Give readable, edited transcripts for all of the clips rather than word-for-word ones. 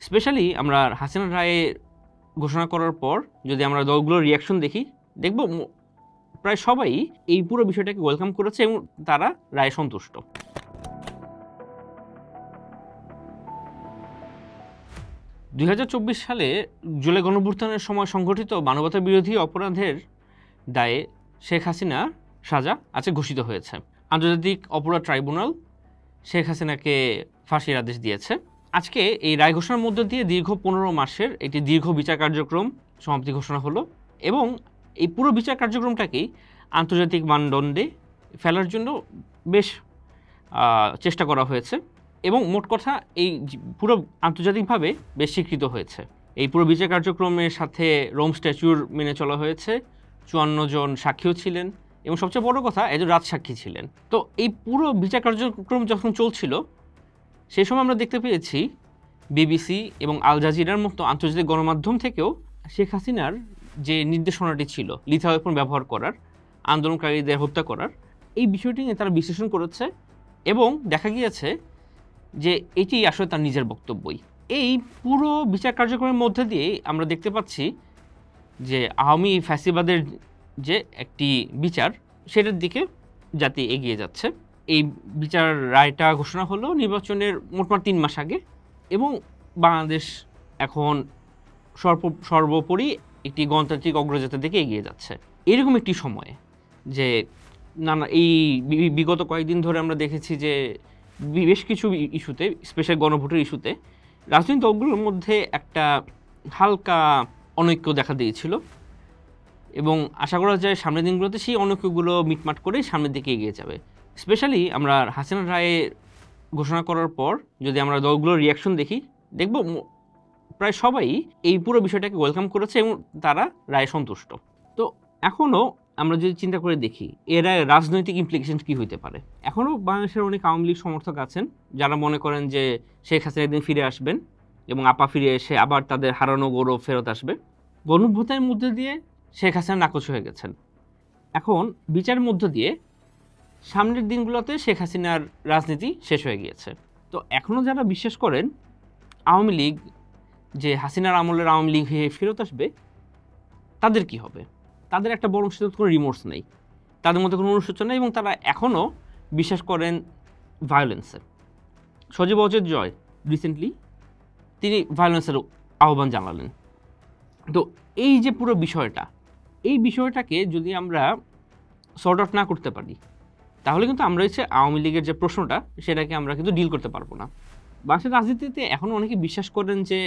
Specially আমরা হাসিনা রায় ঘোষণা করার পর যদি আমরা দলগুলোর রিয়াকশন দেখি, দেখব প্রায় সবাই এই পুরো বিষয়টাকে ওয়েলকাম করেছে এবং তারা রায়ে সন্তুষ্ট। 2024 সালে জুলাই গণঅভ্যুত্থানের সময় সংঘটিত মানবতা বিরোধী অপরাধের দায়ে শেখ হাসিনা সাজা আছে ঘোষিত হয়েছে। আন্তর্জাতিক অপরাধ ট্রাইব্যুনাল শেখ হাসিনাকে ফাঁসির আদেশ দিয়েছে। আজকে এই রায় ঘোষণার মধ্য দিয়ে দীর্ঘ 15 মাসের একটি দীর্ঘ বিচার কার্যক্রম সমাপ্তি ঘোষণা হলো এবং এই পুরো বিচার কার্যক্রমটাকেই আন্তর্জাতিক মানদণ্ডে ফেলার জন্য বেশ চেষ্টা করা হয়েছে এবং মোট কথা এই পুরো আন্তর্জাতিকভাবে বেশ স্বীকৃত হয়েছে। এই পুরো বিচার কার্যক্রমের সাথে রোম স্ট্যাচুর মেনে চলা হয়েছে। 54 জন সাক্ষীও ছিলেন এবং সবচেয়ে বড় কথা একজন রাজসাক্ষী ছিলেন। তো এই পুরো বিচার কার্যক্রম যখন চলছিল সেই সময় আমরা দেখতে পেয়েছি বিবিসি এবং আল জাজিরার মতো আন্তর্জাতিক গণমাধ্যম থেকেও শেখ হাসিনার যে নির্দেশনাটি ছিল লিথিয়াম ওয়েপন ব্যবহার করার, আন্দোলনকারীদের হত্যা করার, এই বিষয়টি নিয়ে তারা বিশ্লেষণ করেছে এবং দেখা গিয়েছে যে এটি আসলে তার নিজের বক্তব্যই। এই পুরো বিচার কার্যক্রমের মধ্যে দিয়ে আমরা দেখতে পাচ্ছি যে আওয়ামী ফ্যাসিবাদের যে একটি বিচার সেটার দিকে জাতি এগিয়ে যাচ্ছে। এই বিচার রায়টা ঘোষণা হলো নির্বাচনের মোটমাট 3 মাস আগে এবং বাংলাদেশ এখন সর্বোপরি একটি গণতান্ত্রিক অগ্রযাত্রার দিকে এগিয়ে যাচ্ছে। এরকম একটি সময়ে যে এই বিগত কয়েকদিন ধরে আমরা দেখেছি যে বেশ কিছু ইস্যুতে, স্পেশাল গণভোটের ইস্যুতে রাজনৈতিক দলগুলোর মধ্যে একটা হালকা অনৈক্য দেখা দিয়েছিল এবং আশা করা যায় সামনের দিনগুলোতে সেই অনৈক্যগুলো মিটমাট করে সামনের দিকে এগিয়ে যাবে। স্পেশালি আমরা হাসিনা রায়ে ঘোষণা করার পর যদি আমরা দলগুলোর রিয়াকশন দেখি, দেখব প্রায় সবাই এই পুরো বিষয়টাকে ওয়েলকাম করেছে এবং তারা রায়ে সন্তুষ্ট। তো এখনও আমরা যদি চিন্তা করে দেখি এর রাজনৈতিক ইমপ্লিকেশন কী হইতে পারে। এখনও বাংলাদেশের অনেক আওয়ামী লীগ সমর্থক আছেন যারা মনে করেন যে শেখ হাসিনা একদিন ফিরে আসবেন এবং আপা ফিরে এসে আবার তাদের হারানো গৌরব ফেরত আসবে। গণঅভ্যুত্থানের মধ্যে দিয়ে শেখ হাসিনা নাকচ হয়ে গেছেন। এখন বিচারের মধ্য দিয়ে সামনের দিনগুলোতে শেখ হাসিনার রাজনীতি শেষ হয়ে গিয়েছে। তো এখনও যারা বিশ্বাস করেন আওয়ামী লীগ যে হাসিনার আমলের আওয়ামী লীগ হয়ে ফেরত আসবে, তাদের কি হবে? তাদের একটা বড় অংশের কোনো রিমোর্স নেই, তাদের মধ্যে কোনো অনুশোচনা নেই এবং তারা এখনও বিশ্বাস করেন ভায়োলেন্সে। সজীব অজের জয় রিসেন্টলি তিনি ভায়োলেন্সের আহ্বান জানালেন। তো এই যে পুরো বিষয়টা, এই বিষয়টাকে যদি আমরা সর্ট আউট না করতে পারি তাহলে কিন্তু আমরা হচ্ছে আওয়ামী লীগের যে প্রশ্নটা সেটাকে আমরা কিন্তু ডিল করতে পারবো না। বাংলাদেশের রাজনীতিতে এখনও অনেকে বিশ্বাস করেন যে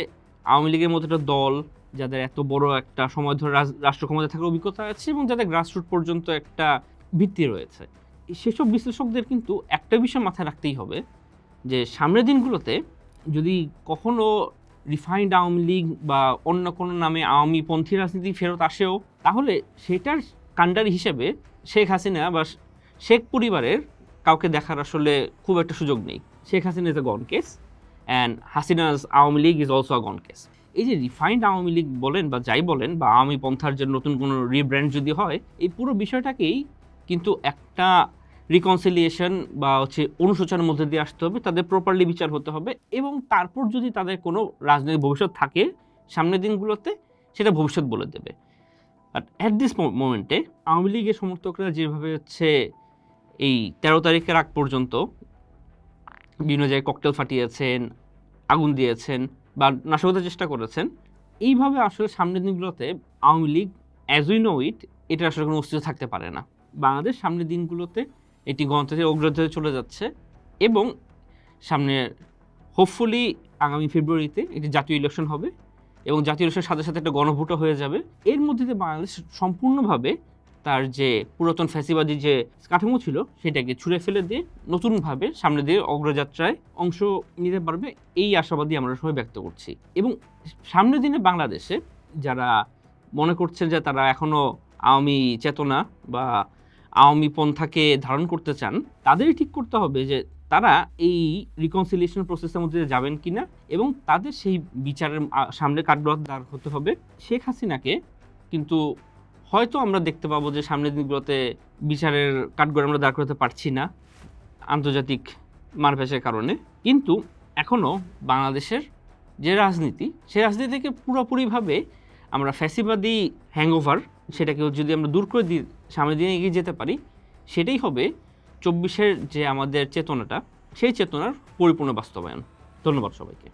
আওয়ামী লীগের মতো একটা দল যাদের এত বড় একটা সময় ধরে রাষ্ট্র ক্ষমতায় থাকার অভিজ্ঞতা আছে এবং যাদের গ্রাসরুট পর্যন্ত একটা ভিত্তি রয়েছে, সেসব বিশ্লেষকদের কিন্তু একটা বিষয় মাথায় রাখতেই হবে যে সামনের দিনগুলোতে যদি কখনো রিফাইন্ড আওয়ামী লীগ বা অন্য কোনো নামে আওয়ামী পন্থী রাজনীতি ফেরত আসেও, তাহলে সেটার কাণ্ডারি হিসেবে শেখ হাসিনা বা শেখ পরিবারের কাউকে দেখার আসলে খুব একটা সুযোগ নেই। Sheikh Hasina is a gone case and Hasina's Awami League is also a gone case. এই যে রিফাইন্ড আওয়ামী লীগ বলেন বা যাই বলেন বা আওয়ামী পন্থার যে নতুন কোনো রিব্র্যান্ড যদি হয়, এই পুরো বিষয়টাকেই কিন্তু একটা রিকনসিলিয়েশন বা অনুশোচনার মধ্যে দিয়ে আসতে হবে, তাদের প্রপারলি বিচার হতে হবে এবং তারপর যদি তাদের কোনো রাজনৈতিক ভবিষ্যৎ থাকে সামনের দিনগুলোতে, সেটা ভবিষ্যৎ বলে দেবে। বাট অ্যাট দিস মোমেন্টে আওয়ামী লীগের সমর্থকরা যেভাবে এই 13 তারিখের আগ পর্যন্ত বিভিন্ন জায়গায় ককটেল ফাটিয়েছেন, আগুন দিয়েছেন বা নাশকতার চেষ্টা করেছেন, এইভাবে আসলে সামনের দিনগুলোতে Awami League as we know it, এটা আসলে কোনো অস্তিত্ব থাকতে পারে না। বাংলাদেশ সামনের দিনগুলোতে এটি গণতন্ত্রের অগ্রযাত্রায় চলে যাচ্ছে এবং সামনে হোপফুলি আগামী ফেব্রুয়ারিতে একটি জাতীয় ইলেকশন হবে এবং জাতীয় ইলেকশনের সাথে সাথে একটা গণভোটও হয়ে যাবে। এর মধ্যে দিয়ে বাংলাদেশ সম্পূর্ণভাবে তার যে পুরাতন ফ্যাসিবাদী যে কাঠামো ছিল সেটাকে ছুঁড়ে ফেলে দিয়ে নতুনভাবে সামনে দিয়ে অগ্রযাত্রায় অংশ নিতে পারবে, এই আশাবাদী আমরা সবাই ব্যক্ত করছি। এবং সামনের দিনে বাংলাদেশে যারা মনে করছেন যে তারা এখনও আওয়ামী চেতনা বা আওয়ামী পন্থাকে ধারণ করতে চান, তাদেরই ঠিক করতে হবে যে তারা এই রিকনসিলিয়েশন প্রসেসের মধ্যে যাবেন কিনা এবং তাদের সেই বিচারের সামনে কাঠগড়ায় দাঁড় হতে হবে। শেখ হাসিনাকে কিন্তু হয়তো আমরা দেখতে পাবো যে সামনের দিনগুলোতে বিচারের কাঠগড়ায় আমরা দাঁড় করতে পারছি না আন্তর্জাতিক মারপ্যাচের কারণে, কিন্তু এখনও বাংলাদেশের যে রাজনীতি, সেই রাজনীতি থেকে পুরোপুরিভাবে আমরা ফ্যাসিবাদী হ্যাংওভার সেটাকেও যদি আমরা দূর করে দিই, সামনের দিনে এগিয়ে যেতে পারি, সেটাই হবে 24-এর যে আমাদের চেতনাটা, সেই চেতনার পরিপূর্ণ বাস্তবায়ন। ধন্যবাদ সবাইকে।